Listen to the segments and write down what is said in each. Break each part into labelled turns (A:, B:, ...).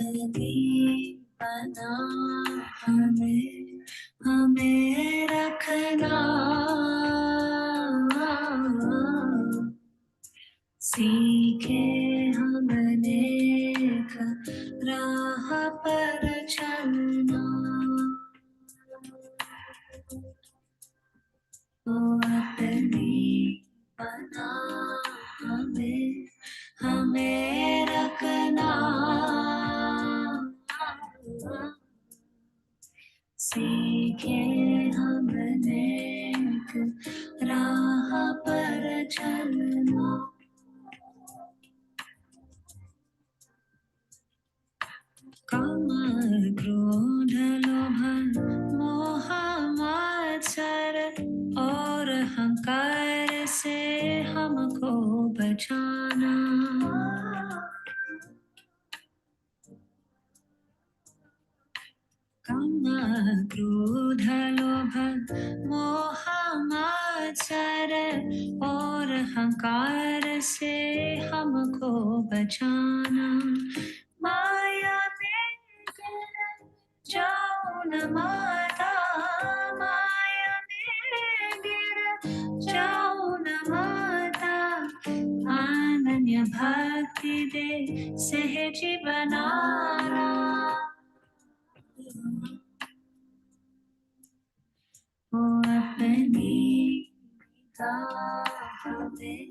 A: अपनी बना हमें रखना, सीखे हम नेक राह पर चलना। ओ अपनी बना हमें रखना, सीखे हम नेक राह पर चलना। काम क्रोध लोभ मोह मात्सर और अहंकार से हमको बचाना। काम क्रोध लोभ मोह मात्सर और अहंकार से हमको बचाना। माया में गिर जाओ न माता, माया में गिर जाओ न माता, अनन्य भक्ति दे सहज बनाना। ओ अपनी निगाह में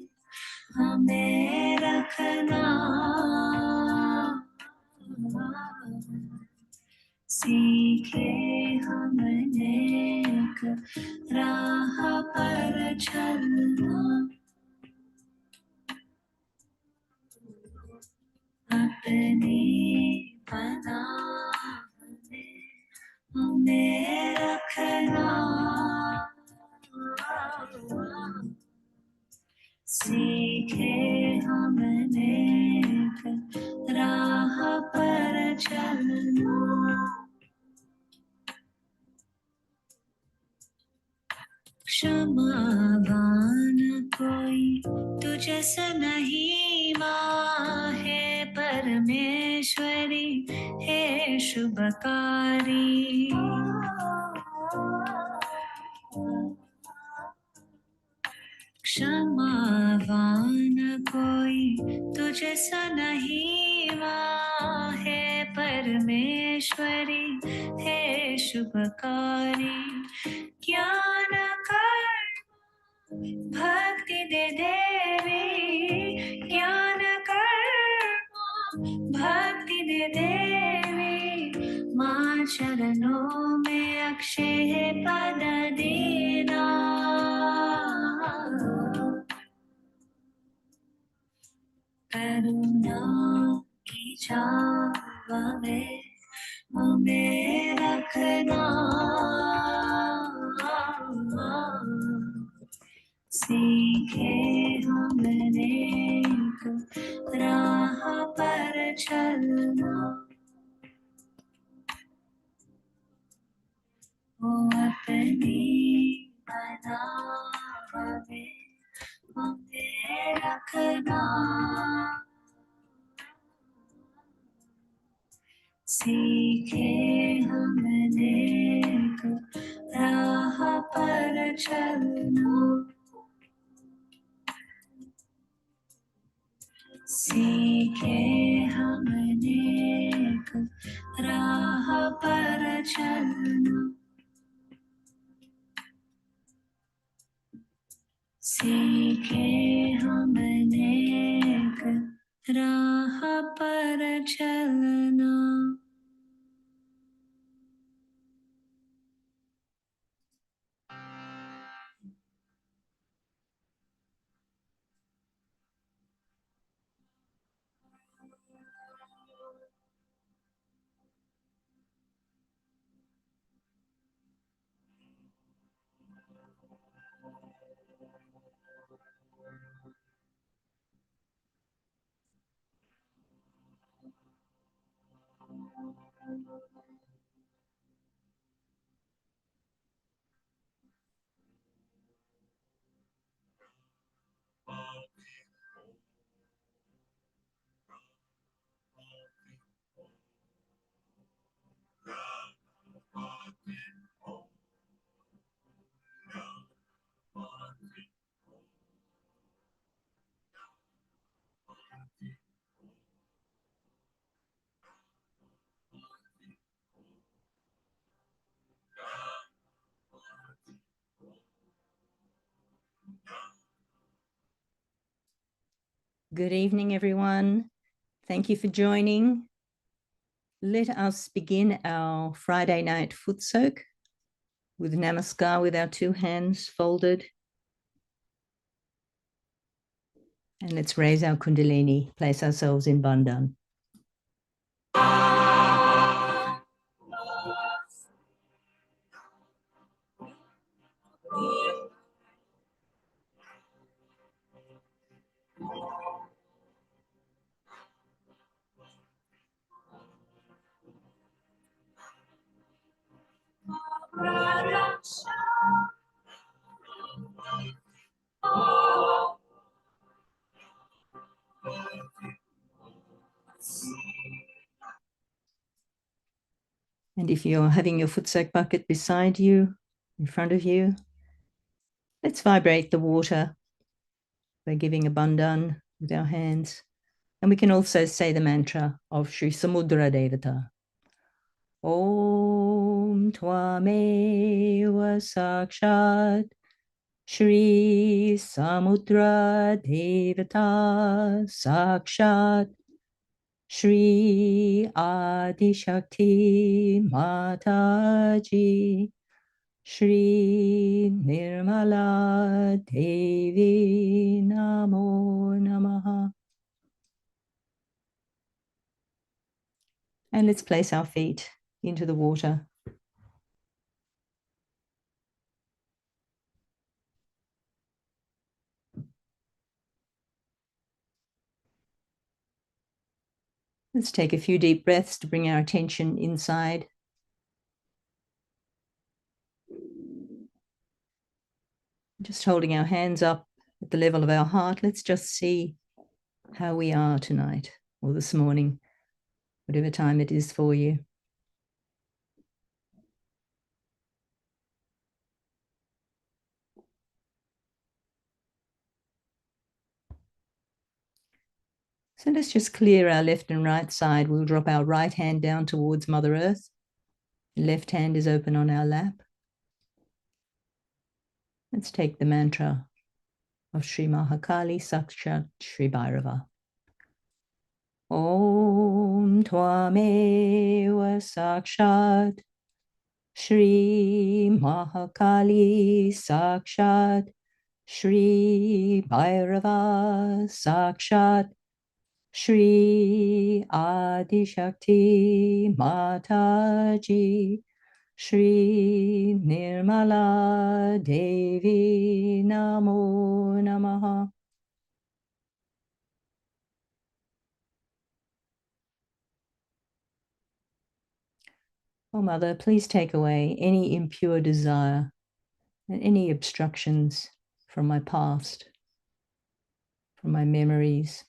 A: हमें रखना, सीखे हम नेक राह पर चलना। अपनी बना हमें रखना, सीखे हम नेक राह पर चलना। क्षमावान कोई तुझसे नहीं माँ, है परमेश्वरी है शुभकारी। क्षमावान कोई तुझसे नहीं माँ, है परमेश्वरी है शुभकारी। ज्ञान कर्म भक्ति दे देवी, ज्ञान कर्म भक्ति दे देवी, माँ चरणों में अक्षय पद देना। करुणा की छाव में हमें रखना, सीखे हम नेक राह पर चलना। ओ अपनी बना हमें रखना, सीखे हम नेक राह पर चलना। सीखे हम नेक राह पर चलना, सीखे हम नेक राह पर चलना।
B: Good evening, everyone. Thank you for joining. Let us begin our Friday night foot soak with Namaskar with our two hands folded. And let's raise our Kundalini, place ourselves in Bandhan. And if you're having your foot soak bucket beside you, in front of you, let's vibrate the water by giving a bandhan with our hands. And we can also say the mantra of Shri Samudra Devata. Om Tvameva Sakshat Shri Samudra Devata Sakshat Shri Adi Shakti Mataji Shri Nirmala Devi Namo Namaha. And let's place our feet into the water. Let's take a few deep breaths to bring our attention inside. Just holding our hands up at the level of our heart. Let's just see how we are tonight or this morning, whatever time it is for you. So let's just clear our left and right side. We'll drop our right hand down towards Mother Earth. The left hand is open on our lap. Let's take the mantra of Shri Mahakali Sakshat Shri Bhairava. Om Tvameva Sakshat Shri Mahakali Sakshat Shri Bhairava Sakshat Shri Adi Shakti Mataji Shri Nirmala Devi Namo Namaha. Oh Mother, please take away any impure desire and any obstructions from my past, from my memories.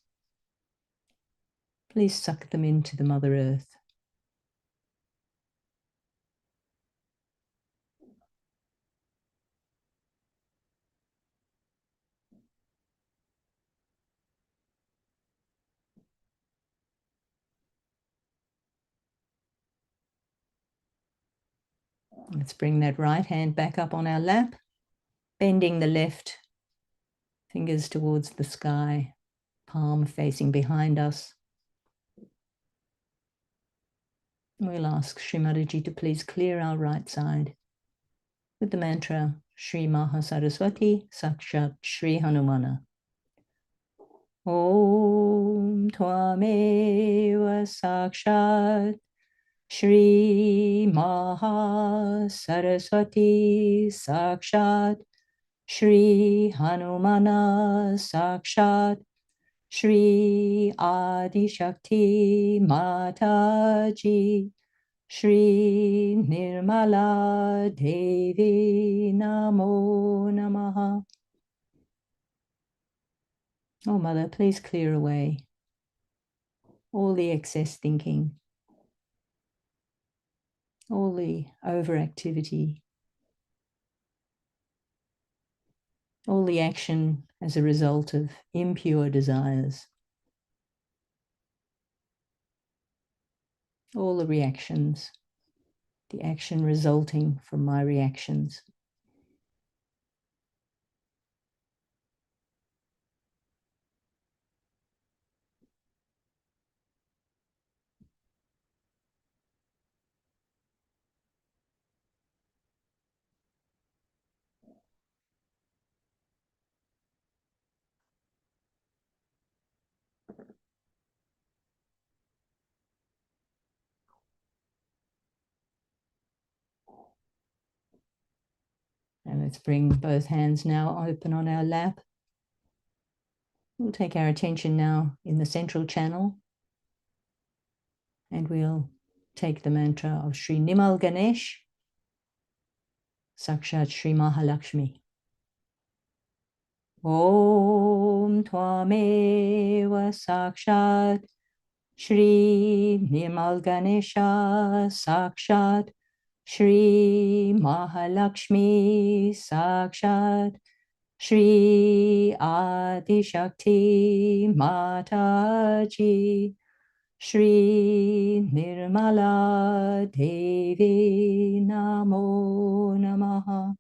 B: Please suck them into the Mother Earth. Let's bring that right hand back up on our lap, bending the left fingers towards the sky, palm facing behind us. We'll ask Shri Mataji to please clear our right side with the mantra Shri Maha Saraswati Sakshat Shri Hanumana. Om Tvameva Sakshat Shri Maha Saraswati Sakshat Shri Hanumana Sakshat Shri Adi Shakti Mataji Shri Nirmala Devi Namo Namaha. Oh Mother, please clear away all the excess thinking, all the overactivity, all the action as a result of impure desires, all the reactions, the action resulting from my reactions. Let's bring both hands now open on our lap. We'll take our attention now in the central channel, and we'll take the mantra of Shri Nimal Ganesh, Sakshat Shri Mahalakshmi. Om Tvameva Sakshat Shri Nimal Ganesha Sakshat Shri Mahalakshmi Sakshat Shri Adi Shakti Mataji Shri Nirmala Devi Namo Namaha.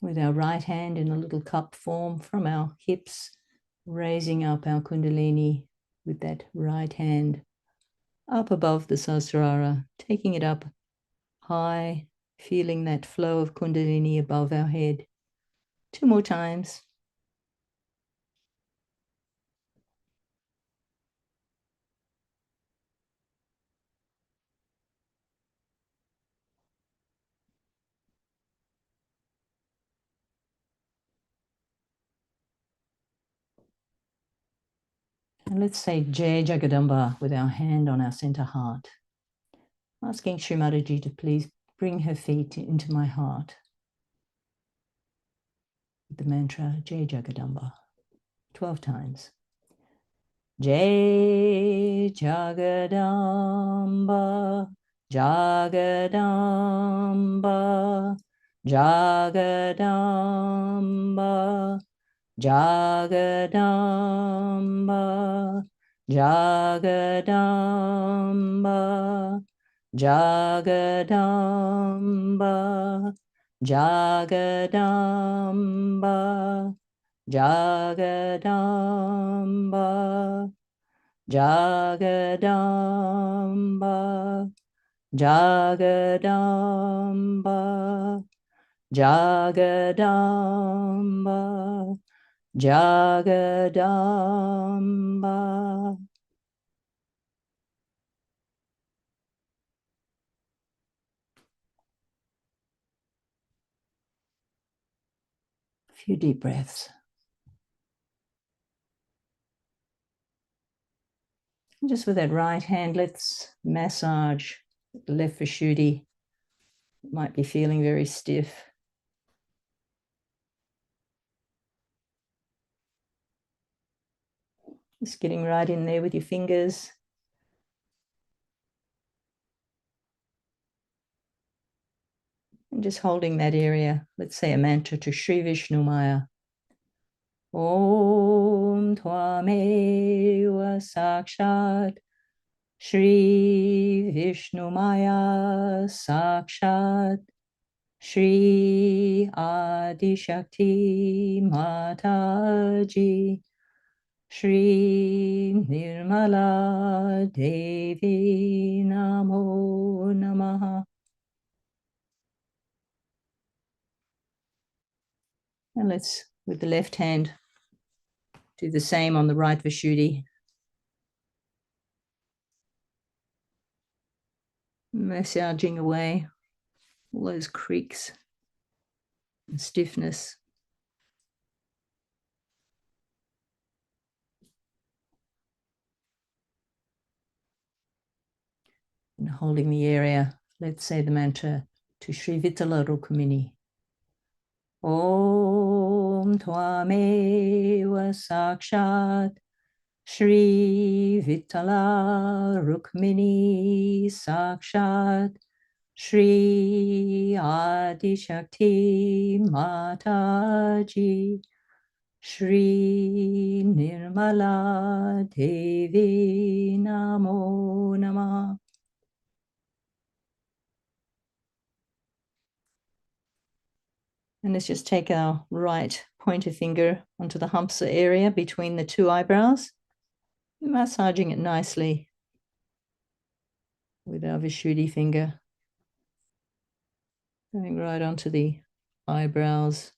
B: With our right hand in a little cup form from our hips, raising up our Kundalini with that right hand up above the Sahasrara, taking it up high, feeling that flow of Kundalini above our head. 2 more times. And let's say Jai Jagadamba with our hand on our center heart. Asking Shri Mataji to please bring her feet into my heart. With the mantra Jai Jagadamba 12 times. Jai Jagadamba, Jagadamba, Jagadamba, Jagadamba, Jagadamba, Jagadamba, Jagadamba, Jagadamba, Jagadamba, Jagadamba, Jagadamba, Jagadamba. A few deep breaths. And just with that right hand, let's massage the left vishuddhi. Might be feeling very stiff. Just getting right in there with your fingers. And just holding that area. Let's say a mantra to Sri Vishnu Maya. Om Tvameva Sakshat Shri Vishnu Maya Sakshat Shri Adi Shakti Mataji Shri Nirmala Devi Namo Namaha. And let's, with the left hand, do the same on the right vishuddhi. Massaging away all those creaks and stiffness. And holding the area, let's say the mantra to Sri Vittala Rukmini. Om Tvameva Sakshat Shri Vittala Rukmini Sakshat Shri Adi Shakti Mataji Shri Nirmala Devi Namo Namaha. And let's just take our right pointer finger onto the humpsa area between the 2 eyebrows, massaging it nicely with our vishuddhi finger, going right onto the eyebrows.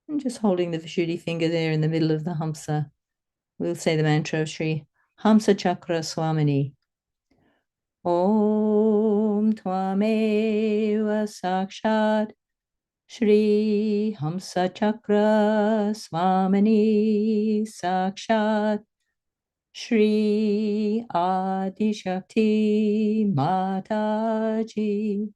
B: And just holding the Vishuddhi finger there in the middle of the Hamsa, we'll say the mantra of Shri Hamsa Chakra Swamini. Om Tvameva Sakshat Shri Hamsa Chakra Swamini Sakshat Shri Adi Shakti Mataji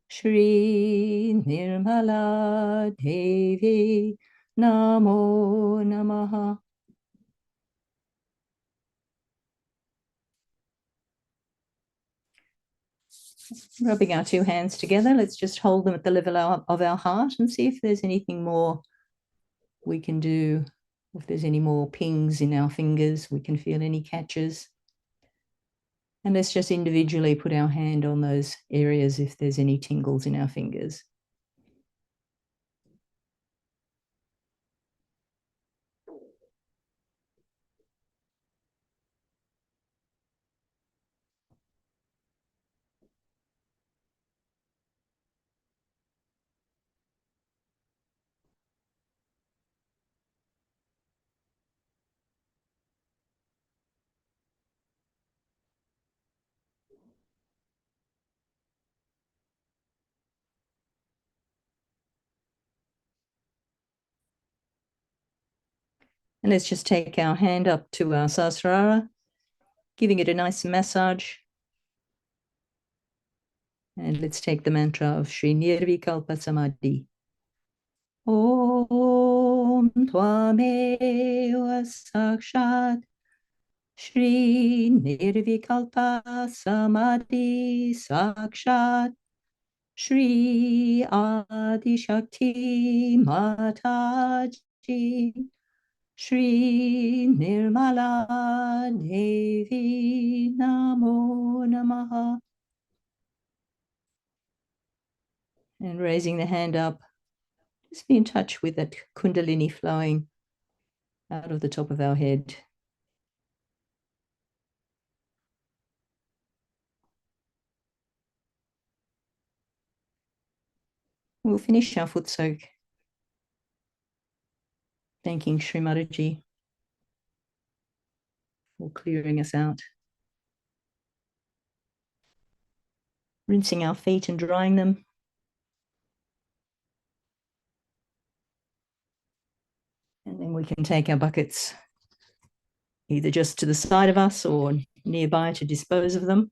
B: Shri Nirmala Devi Namo Namaha. Rubbing our two hands together, let's just hold them at the level of our heart and see if there's anything more we can do. If there's any more pings in our fingers, we can feel any catches. And let's just individually put our hand on those areas if there's any tingles in our fingers. And let's just take our hand up to our Sahasrara, giving it a nice massage. And let's take the mantra of Shri Nirvikalpa Samadhi. Om Tvameva Sakshat Shri Nirvikalpa Samadhi Sakshat Shri Adi Shakti Mataji Shri Nirmala Devi Namo Namaha. And raising the hand up, just be in touch with that Kundalini flowing out of the top of our head. We'll finish our foot soak, thanking Shri Mataji for clearing us out. Rinsing our feet and drying them. And then we can take our buckets either just to the side of us or nearby to dispose of them.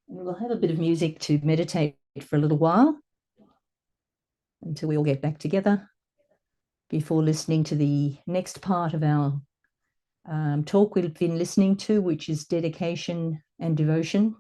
B: And we'll have a bit of music to meditate for a little while until we all get back together before listening to the next part of our talk we've been listening to, which is dedication and devotion.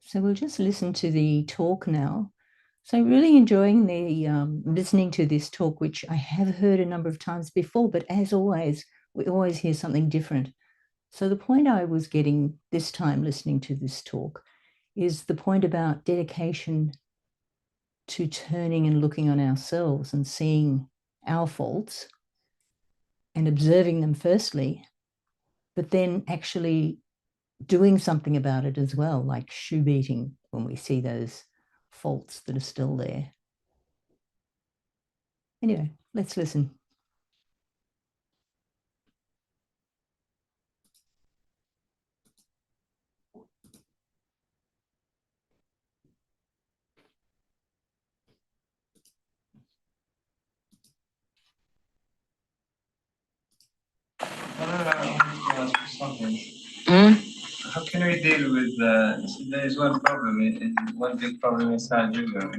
B: So we'll just listen to the talk now. So really enjoying the listening to this talk, which I have heard a number of times before, but as always, we always hear something different. So the point I was getting this time listening to this talk is the point about dedication to turning and looking on ourselves and seeing our faults and observing them firstly, but then actually doing something about it as well, like shoe beating when we see those faults that are still there. Anyway, let's listen.
C: How can we deal with there is one problem, one big problem inside yoga.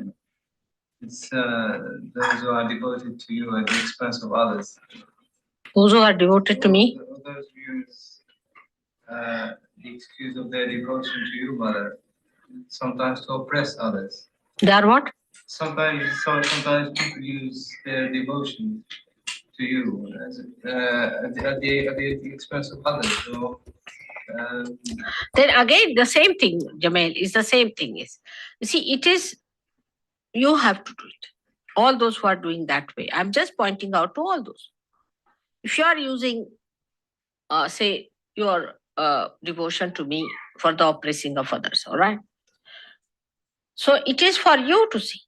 C: It's those who are devoted to you at the expense of others. Those who are devoted to me? Those use the excuse of their devotion to you, Mother, sometimes to oppress others. They are what? Sometimes people use their devotion to you as, at the expense of others. So, then again, the same thing, Jamel, is the same thing. Is you see, it is you have to do it. All those who are doing that way, I'm just pointing out to all those. If you are using, say, your devotion to me for the oppressing of others, all right? So it is for you to see.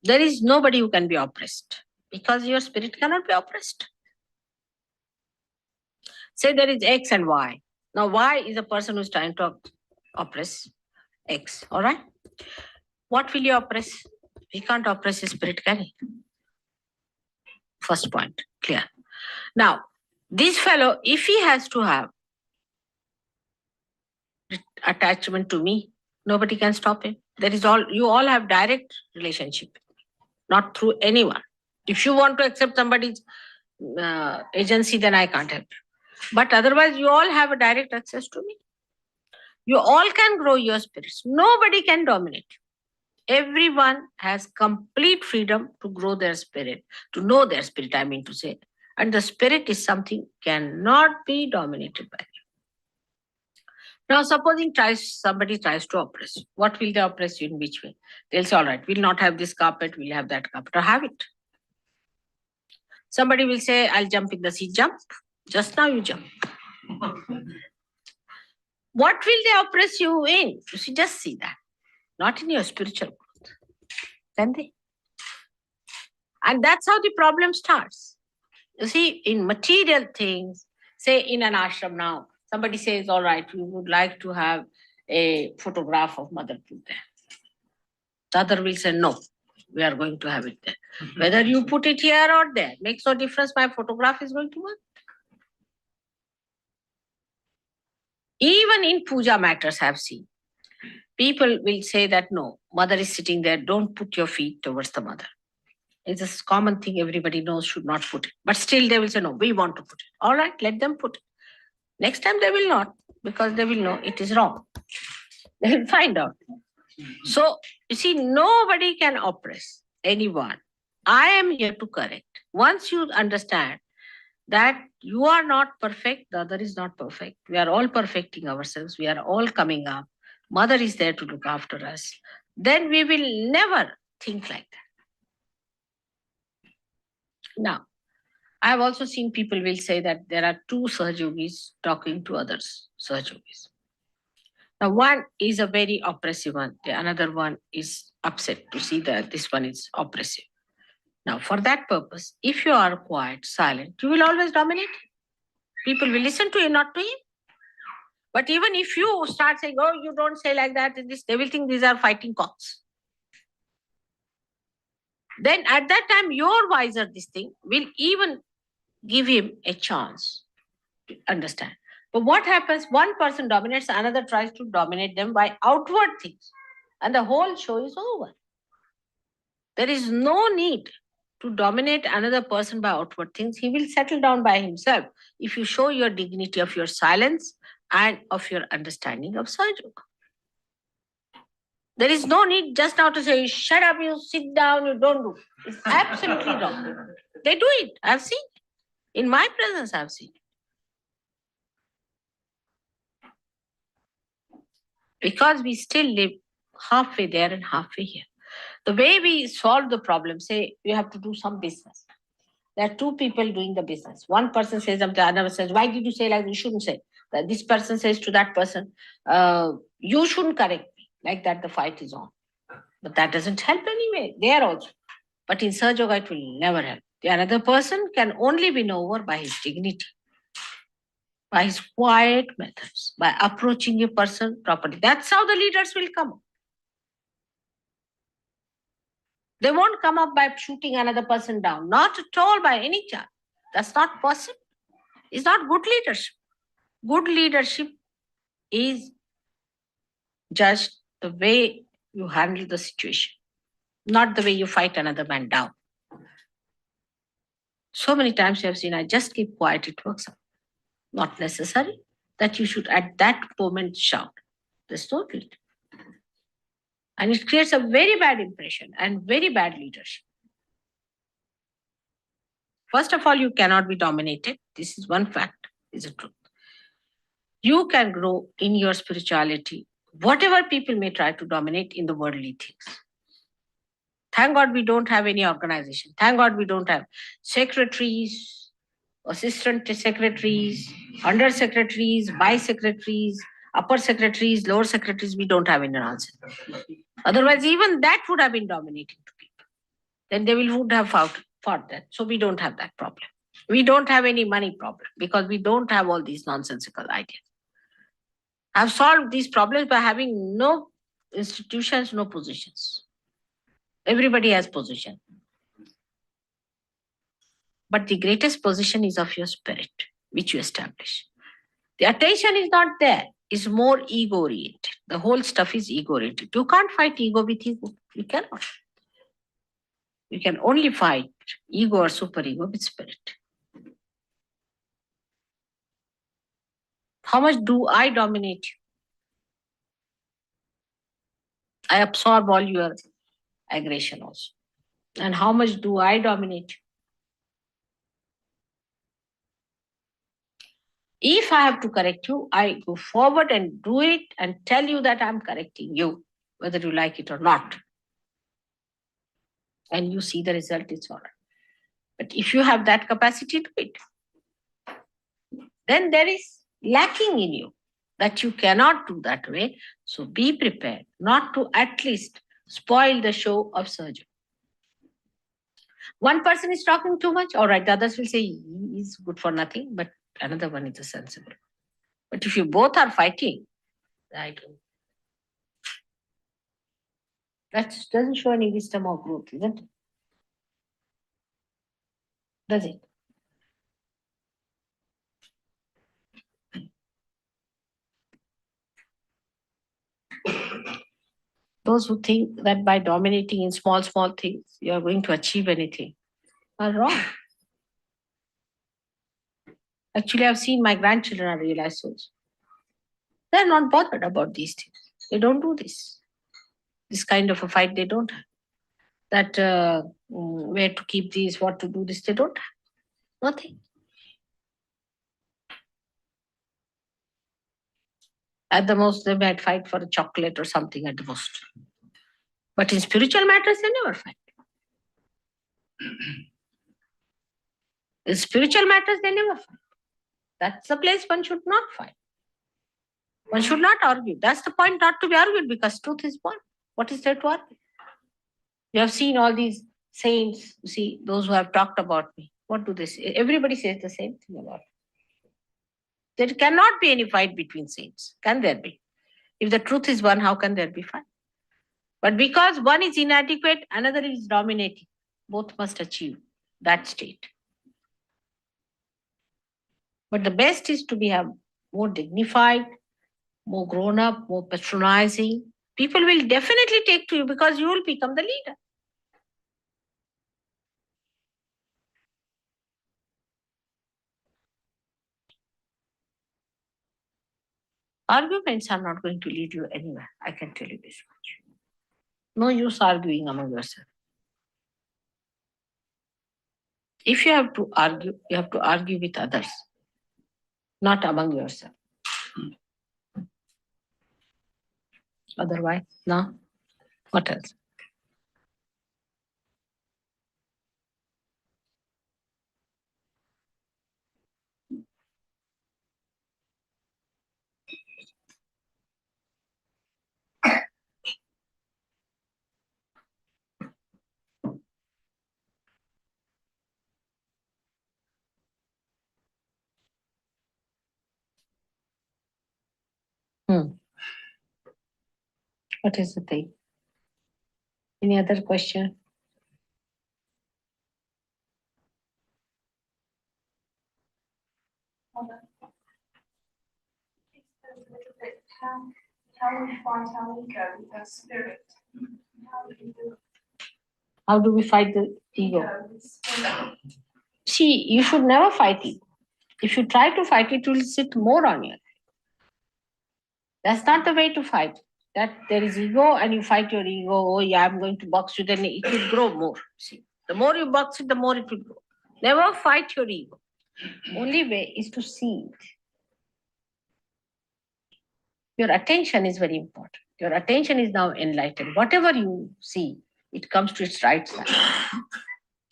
C: There is nobody who can be oppressed because your spirit cannot be oppressed. Say there is X and Y. Now Y is a person who is trying to oppress X, all right? What will you oppress? We can't oppress his spirit, can we? First point, clear. Now, this fellow, if he has to have attachment to me, nobody can stop him. That is all. You all have direct relationship.
D: not through anyone. If you want to accept somebody's agency, then I can't help you. But otherwise, you all have a direct access to me. You all can grow your spirits. Nobody can dominate you. Everyone has complete freedom to grow their spirit, to know their spirit, I mean to say. And the spirit is something cannot be dominated by you. Now, supposing somebody tries to oppress you. What will they oppress you in which way? They'll say, all right, we'll not have this carpet, we'll have that carpet, or have it. Somebody will say, I'll jump in the sea, jump. Just now you jump. What will they oppress you in? You see, just see that. Not in your spiritual growth. Can they? And that's how the problem starts. You see, in material things, say in an ashram now, somebody says, all right, we would like to have a photograph of Mother Buddha. The other will say, no, we are going to have it there. Whether you put it here or there, makes no difference, my photograph is going to work. Even in puja matters, I've seen. People will say that, no, mother is sitting there, don't put your feet towards the mother. It's a common thing everybody knows, should not put it. But still they will say, no, we want to put it. All right, let them put it. Next time they will not, because they will know it is wrong. They will find out. So, you see, nobody can oppress anyone. I am here to correct. Once you understand that you are not perfect, the other is not perfect. We are all perfecting ourselves. We are all coming up. Mother is there to look after us. Then we will never think like that. Now, I have also seen people will say that there are two Sahaja Yogis talking to others, Sahaja Yogis. Now, one is a very oppressive one. The another one is upset to see that this one is oppressive. Now, for that purpose, if you are quiet, silent, you will always dominate. People will listen to you, not to him. But even if you start saying, oh, you don't say like that, they will think these are fighting cocks. Then at that time, your wiser this thing will even give him a chance to understand. But what happens, one person dominates, another tries to dominate them by outward things. And the whole show is over. There is no need to dominate another person by outward things. He will settle down by himself if you show your dignity of your silence and of your understanding of Sahaja Yoga. There is no need just now to say, shut up, you sit down, you don't do. It's absolutely wrong. They do it. I've seen it. In my presence, I've seen it. Because we still live halfway there and halfway here. The way we solve the problem, say you have to do some business. There are two people doing the business. One person says something, another says, why did you say like this? You shouldn't say. That this person says to that person, you shouldn't correct me. Like that, the fight is on. But that doesn't help anyway. There also. But in Sahaja Yoga, it will never help. The another person can only win over by his dignity, by his quiet methods, by approaching a person properly. That's how the leaders will come up. They won't come up by shooting another person down. Not at all by any chance. That's not possible. It's not good leadership. Good leadership is just the way you handle the situation, not the way you fight another man down. So many times you have seen, I just keep quiet, it works out. Not necessary that you should at that moment shout. There's no need. And it creates a very bad impression and very bad leadership. First of all, you cannot be dominated. This is one fact, is a truth. You can grow in your spirituality, whatever people may try to dominate in the worldly things. Thank God we don't have any organization. Thank God we don't have secretaries, assistant secretaries, under secretaries, by secretaries, upper secretaries, lower secretaries. We don't have any nonsense. Otherwise, even that would have been dominating to people. Then they would have fought that. So we don't have that problem. We don't have any money problem because we don't have all these nonsensical ideas. I've solved these problems by having no institutions, no positions. Everybody has position. But the greatest position is of your spirit, which you establish. The attention is not there. It's more ego-oriented. The whole stuff is ego-oriented. You can't fight ego with ego. You cannot. You can only fight ego or superego with spirit. How much do I dominate you? I absorb all your aggression also. And how much do I dominate you? If I have to correct you, I go forward and do it and tell you that I'm correcting you, whether you like it or not. And you see the result, it's all right. But if you have that capacity, do it. Then there is lacking in you that you cannot do that way. So be prepared not to at least spoil the show of Sahaja. One person is talking too much, all right, the others will say he's good for nothing, but another one is a sensible. But if you both are fighting, I don't. That doesn't show any wisdom or growth, isn't it? Does it? Those who think that by dominating in small things, you are going to achieve anything are wrong. Actually, I've seen my grandchildren are realized souls. They're not bothered about these things. They don't do this. This kind of a fight, they don't have. That where to keep these, what to do this, they don't have. Nothing. At the most, they might fight for a chocolate or something at the most. But in spiritual matters, they never fight. In spiritual matters, they never fight. That's the place one should not fight. One should not argue. That's the point, not to be argued, because truth is one. What is there to argue? You have seen all these saints, you see, those who have talked about me. What do they say? Everybody says the same thing about me. There cannot be any fight between saints. Can there be? If the truth is one, how can there be fight? But because one is inadequate, another is dominating. Both must achieve that state. But the best is to be more dignified, more grown up, more patronizing. People will definitely take to you because you will become the leader. Arguments are not going to lead you anywhere. I can tell you this much. No use arguing among yourself. If you have to argue, you have to argue with others, not among yourself. Otherwise, no. What else? What is the thing? Any other question?
E: How we fight our ego with our spirit?
D: How do we fight the ego? See, you should never fight it. If you try to fight it, it will sit more on you. That's not the way to fight. That there is ego and you fight your ego. Oh yeah, I'm going to box you, then it will grow more. See, the more you box it, the more it will grow. Never fight your ego. Only way is to see it. Your attention is very important. Your attention is now enlightened. Whatever you see, it comes to its right side.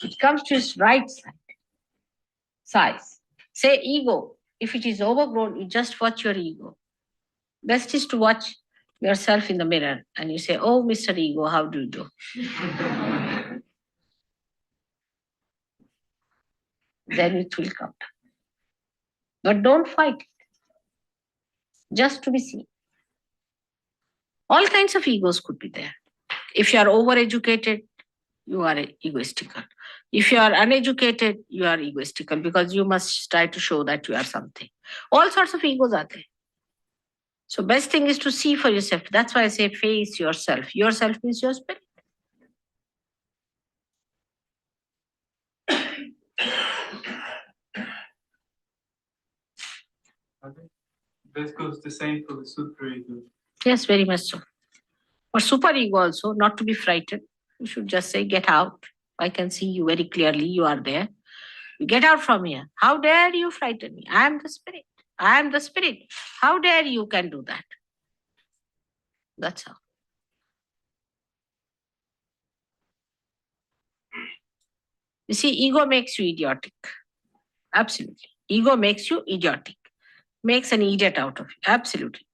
D: It comes to its right size. Say ego. If it is overgrown, you just watch your ego. Best is to watch yourself in the mirror and you say, oh, Mr. Ego, how do you do? Then it will come down. But don't fight it. Just to be seen. All kinds of egos could be there. If you are overeducated, you are egoistical. If you are uneducated, you are egoistical because you must try to show that you are something. All sorts of egos are there. So best thing is to see for yourself. That's why I say face yourself. Yourself is your spirit.
C: This goes the same for the superego.
D: Yes, very much so. For superego also, not to be frightened. You should just say, get out. I can see you very clearly. You are there. You get out from here. How dare you frighten me? I am the spirit. I am the spirit. How dare you can do that? That's how. You see, ego makes you idiotic. Absolutely. Ego makes you idiotic. Makes an idiot out of you. Absolutely.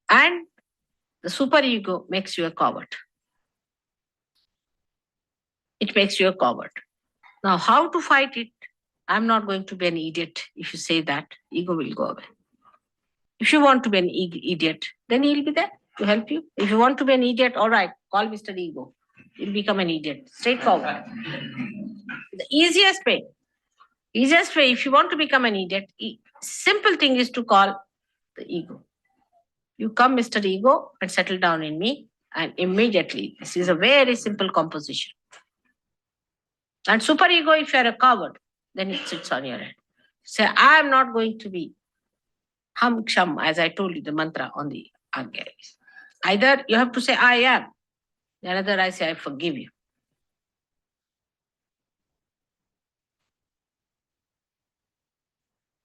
D: And the superego makes you a coward. It makes you a coward. Now, how to fight it? I'm not going to be an idiot. If you say that, ego will go away. If you want to be an idiot, then he'll be there to help you. If you want to be an idiot, all right, call Mr. Ego. You'll become an idiot. Straightforward. The easiest way, if you want to become an idiot, simple thing is to call the ego. You come, Mr. Ego, and settle down in me, and immediately, this is a very simple composition. And superego, if you are a coward, then it sits on your head. Say, I am not going to be Ham Ksham, as I told you, the mantra on the archives. Either you have to say, I am. The other, I say, I forgive you.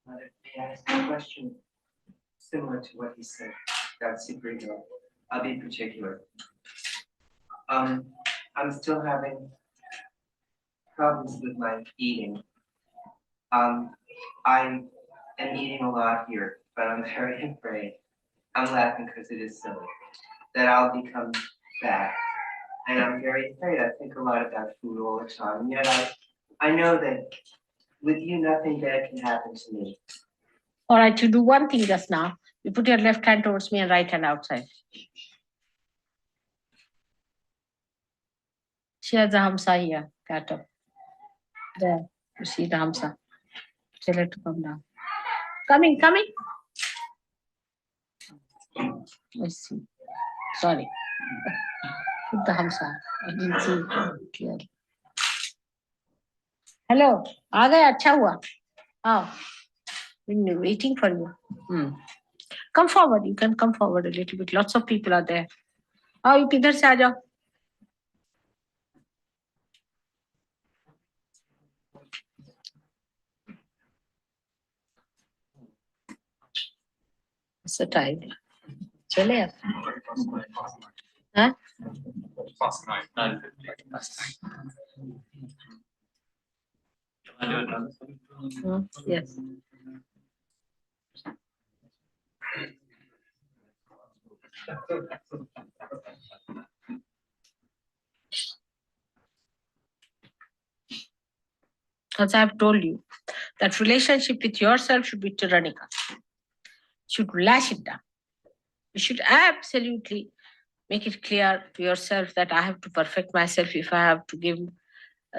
F: May I ask a question similar to what he said about superego? I'll be particular. I'm still having problems with my eating. I am eating a lot here, but I'm very afraid. I'm laughing because it is silly that I'll become fat, and I'm very afraid. I think a lot about food all the time, and yet I know that with you nothing bad can happen to me.
D: All right, you do one thing just now. You put your left hand towards me and right hand outside. She has the hamsa here, Kato. There, you see the hamsa. Tell her to come down. Coming. I see. Sorry. Put the hamsa. I didn't see it clearly. Hello. आ गए अच्छा हुआ. Oh. Been waiting for you. Come forward. You can come forward a little bit. Lots of people are there. Oh, you किधर से आ जाओ. So tired. चले आप. Huh? Yes. As I have told you, that relationship with yourself should be tyrannical. Should lash it down. You should absolutely make it clear to yourself that I have to perfect myself if I have to give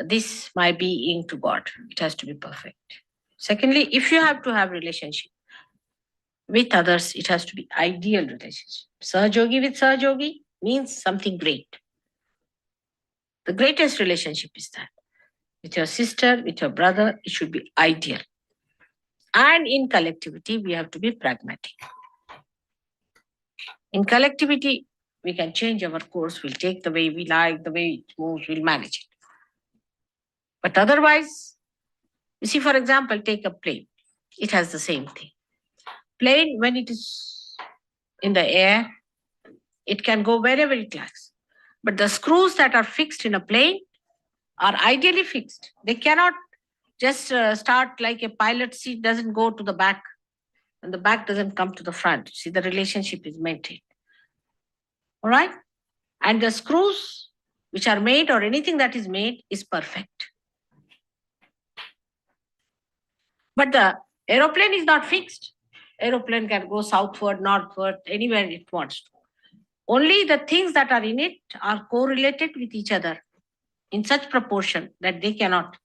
D: this my being to God. It has to be perfect. Secondly, if you have to have relationship with others, it has to be ideal relationship. Sahajogi with Sahajogi means something great. The greatest relationship is that. With your sister, with your brother, it should be ideal. And in collectivity, we have to be pragmatic. In collectivity, we can change our course. We'll take the way we like, the way it moves, we'll manage it. But otherwise, you see, for example, take a plane. It has the same thing. Plane, when it is in the air, it can go wherever it likes. But the screws that are fixed in a plane are ideally fixed. They cannot just start like a pilot seat doesn't go to the back and the back doesn't come to the front. See, the relationship is maintained. All right? And the screws which are made or anything that is made is perfect. But the aeroplane is not fixed. Aeroplane can go southward, northward, anywhere it wants to. Only the things that are in it are correlated with each other in such proportion that they cannot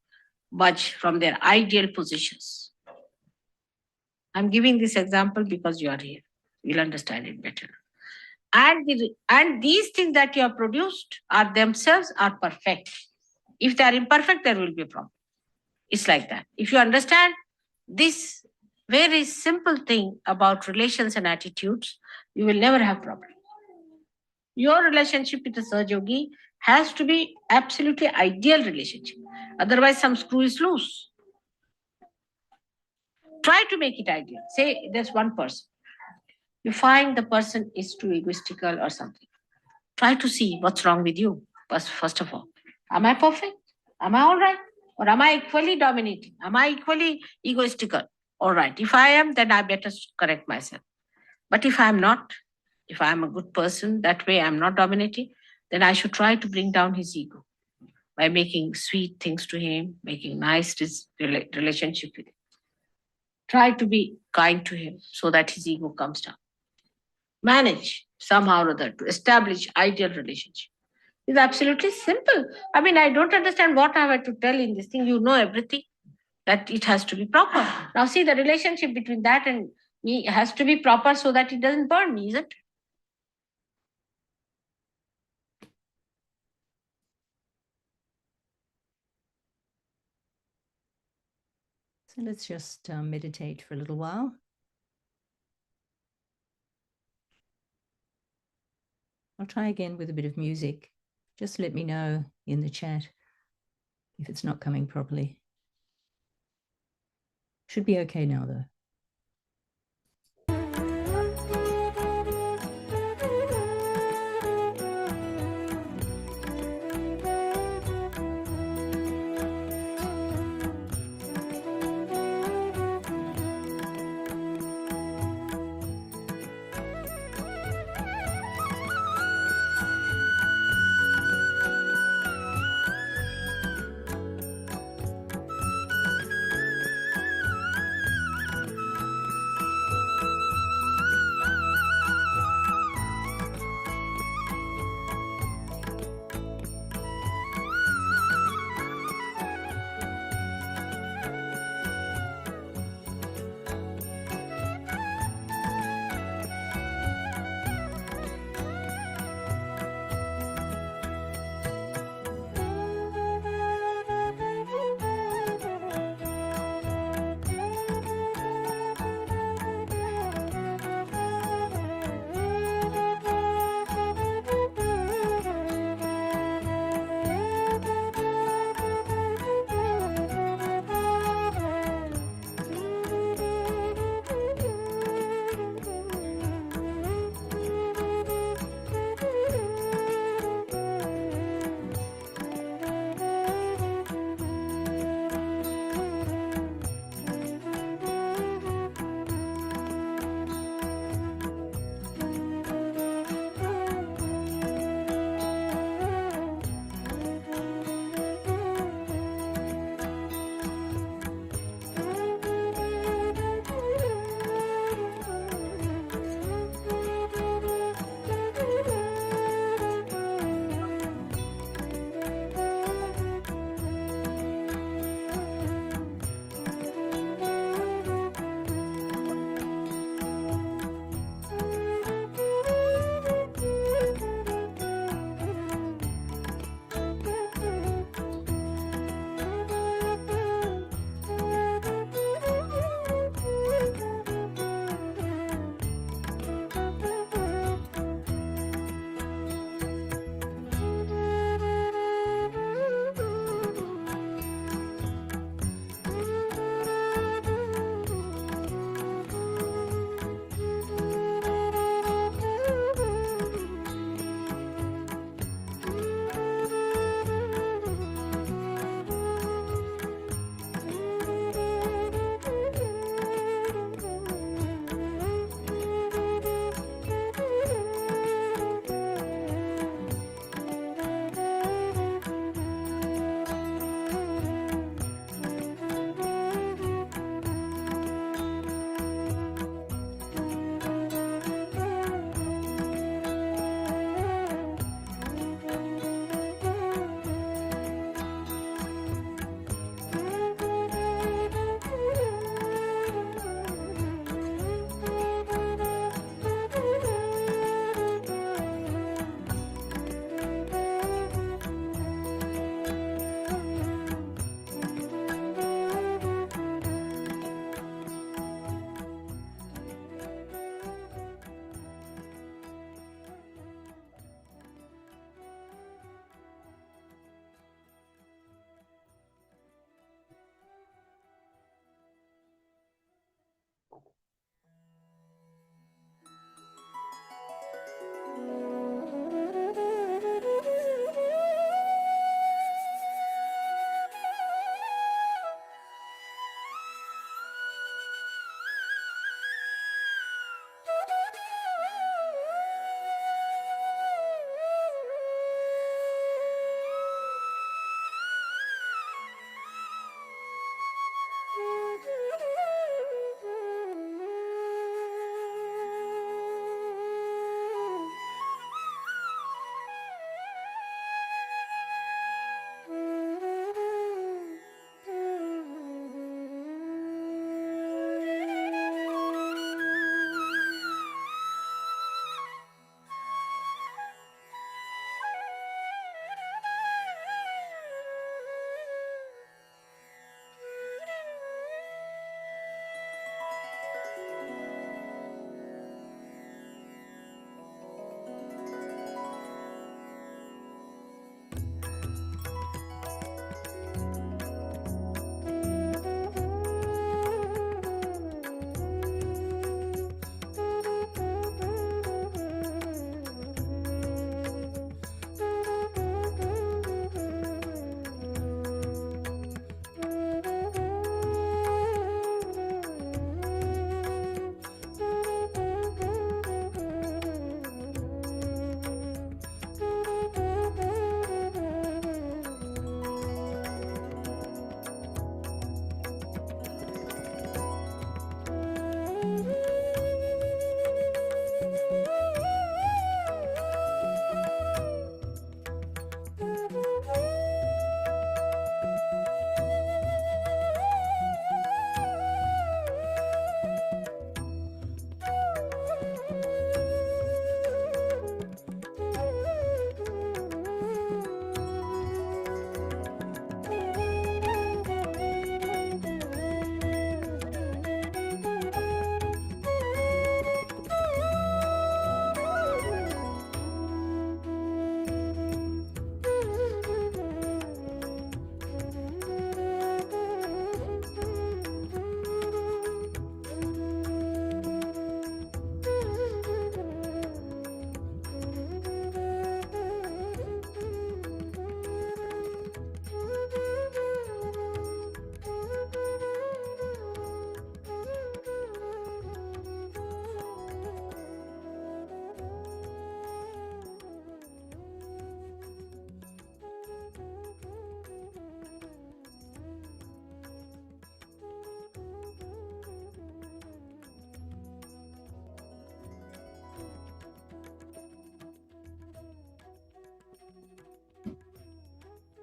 D: budge from their ideal positions. I'm giving this example because you are here. You'll understand it better. And these things that you have produced are themselves are perfect. If they are imperfect, there will be a problem. It's like that. If you understand this very simple thing about relations and attitudes, you will never have problem. Your relationship with the Sahaja Yogi has to be absolutely ideal relationship. Otherwise, some screw is loose. Try to make it ideal. Say there's one person. You find the person is too egoistical or something. Try to see what's wrong with you, first of all. Am I perfect? Am I all right? Or am I equally dominating? Am I equally egoistical? All right. If I am, then I better correct myself. But if I'm not, if I'm a good person, that way I'm not dominating, then I should try to bring down his ego by making sweet things to him, making nice relationship with him. Try to be kind to him so that his ego comes down. Manage somehow or other to establish ideal relationship. It's absolutely simple. I mean, I don't understand what I have to tell in this thing. You know everything, that it has to be proper. Now see, the relationship between that and me has to be proper so that it doesn't burn me, isn't it?
B: So let's just meditate for a little while. I'll try again with a bit of music. Just let me know in the chat if it's not coming properly. Should be okay now though.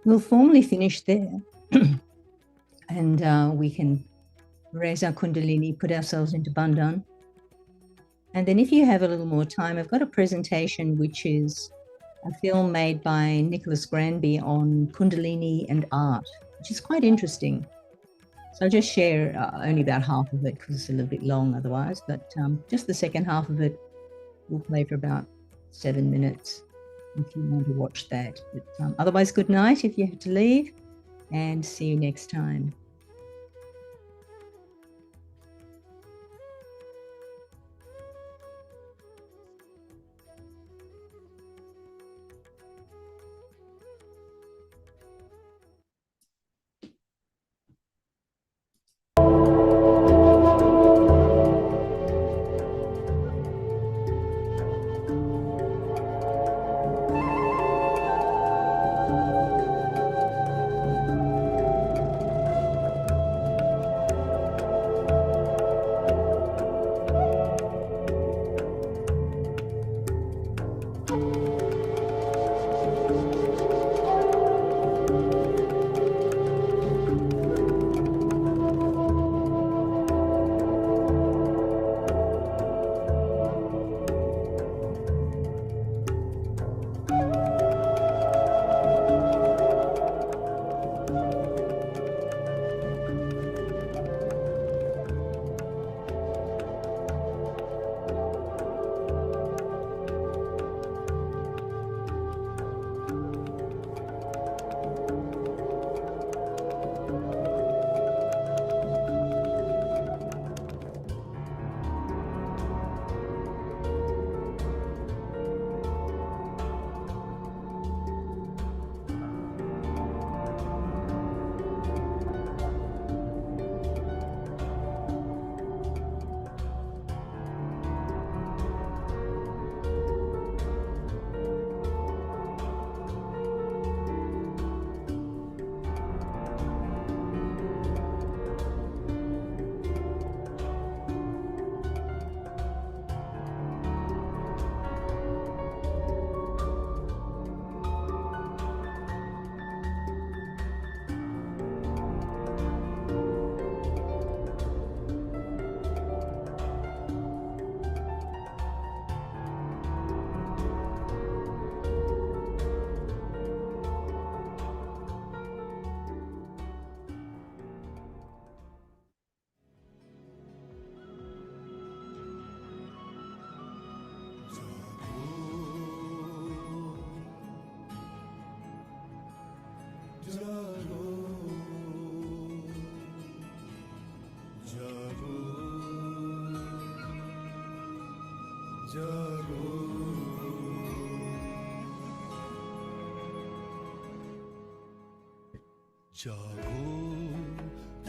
B: We'll formally finish there and we can raise our Kundalini, put ourselves into Bandhan. And then if you have a little more time, I've got a presentation which is a film made by Nicholas Granby on Kundalini and art, which is quite interesting. So I'll just share only about half of it because it's a little bit long otherwise, but just the second half of it will play for about 7 minutes if you want to watch that. But otherwise, good night if you have to leave, and see you next time.
G: जागो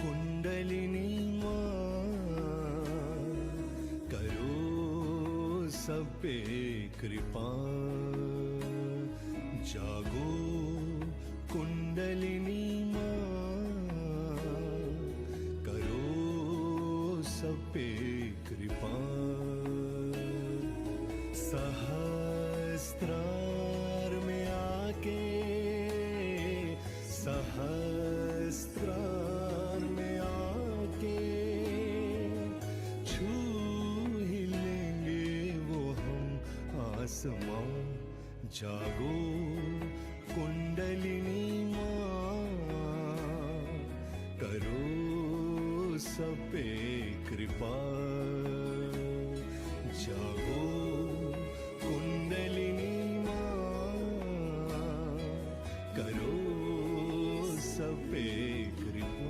G: कुंडलिनी माँ, करो सब पे कृपा। जागो कुंडलिनी माँ, करो सब पे कृपा। सहस्त्रार में आके, सहस्त्रार में आके छू ही लेंगे वो हम आसमां। जागो कुंडलिनी माँ, करो सब पे कृपा। जागो कुंडलिनी माँ, करो सब पे कृपा।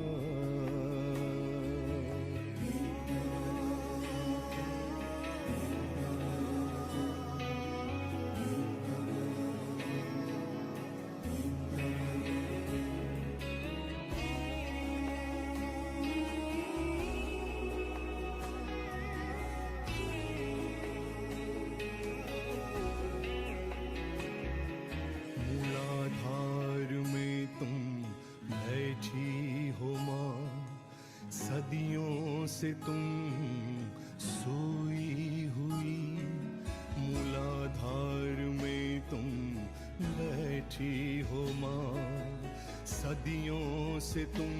G: मूलाधार में तुम बैठी हो माँ, सदियों से तुम सोई हुई। मूलाधार में तुम बैठी हो माँ, सदियों से तुम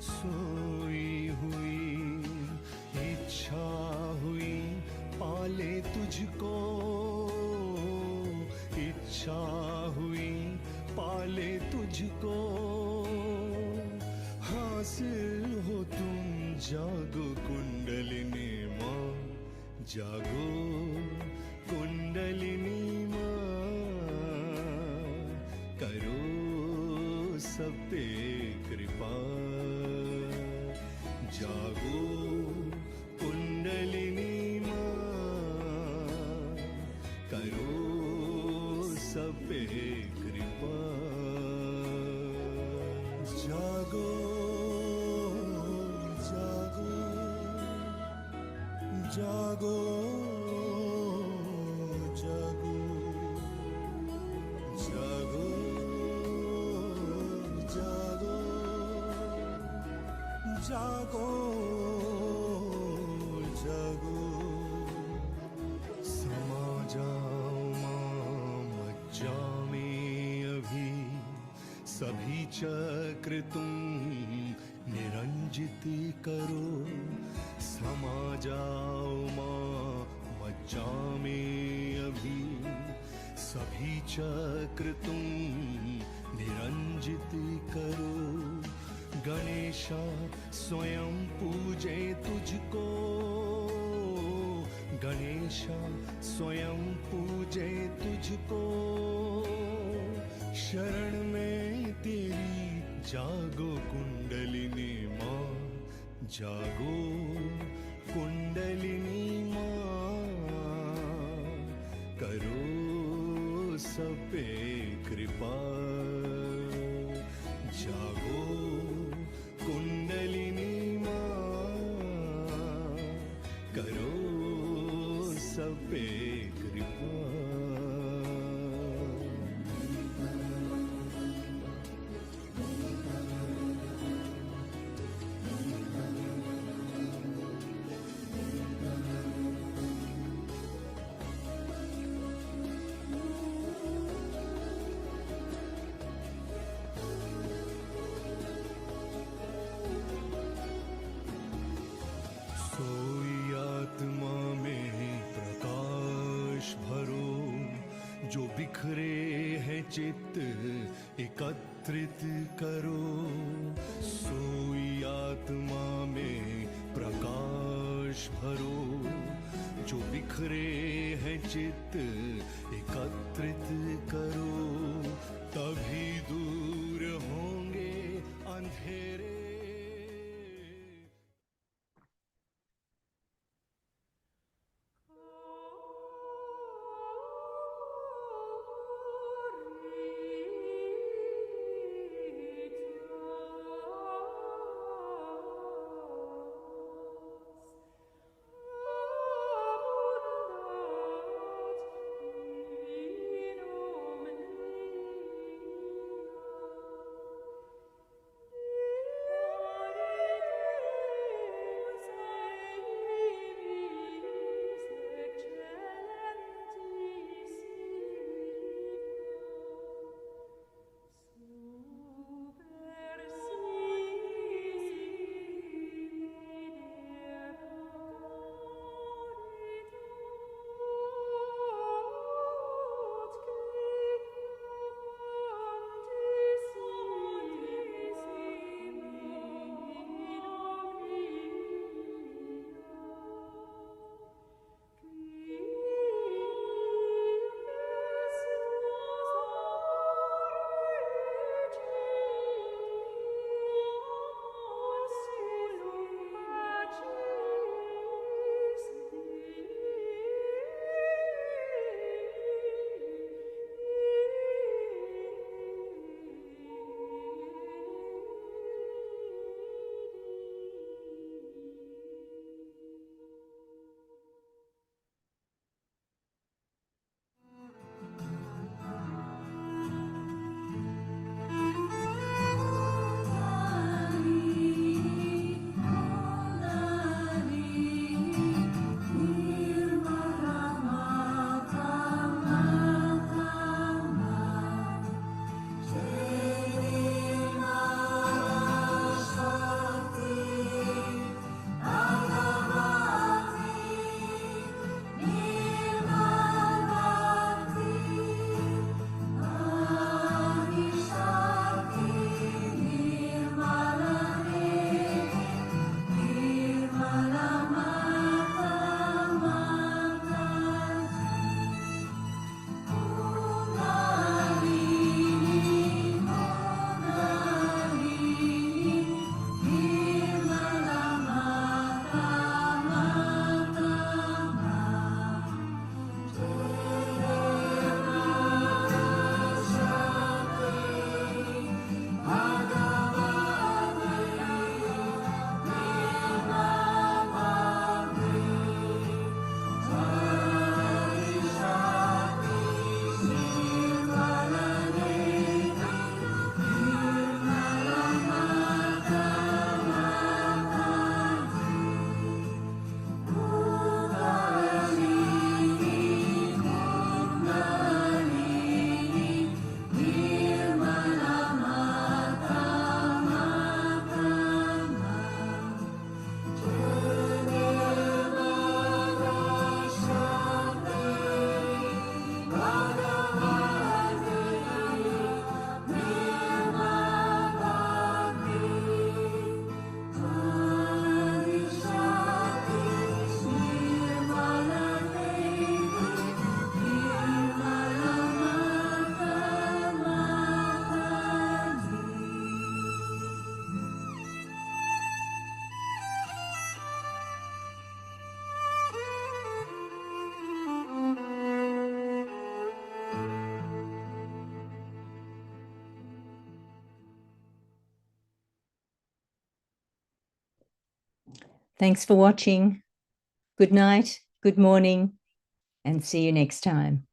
G: सोई हुई, इच्छा हुई पाले तुझको, इच्छा हुई पाले तुझको, हासिल हो तुम जागो कुंडलिनी माँ, जागो कुंडलिनी माँ, करो सब पे कृपा, जागो कुंडलिनी माँ, करो सब पे कृपा, जागो जागो जागो जागो जागो जागो जागो जागो, समा जाओ माँ मज्जा में अभी, सभी चक्र तुम निरंजित करो, समा जाओ माँ मज्जा में अभी, सभी चक्र तुम निरंजित करो, गणेशा स्वयं पूजे तुझको, गणेशा स्वयं पूजे तुझको, शरण में तेरी जागो कुंडलिनी माँ, जागो कुंडलिनी माँ, करो सब पे कृपा, जागो कुंडलिनी माँ, करो सब पे कृपा। सोई आत्मा में प्रकाश भरो, जो बिखरे हैं चित्त एकत्रित करो, सोई आत्मा में प्रकाश भरो, जो बिखरे हैं चित्त एकत्रित करो, तभी दूर होंगे अंधेरे।
B: Thanks for watching. Good night, good morning, and see you next time.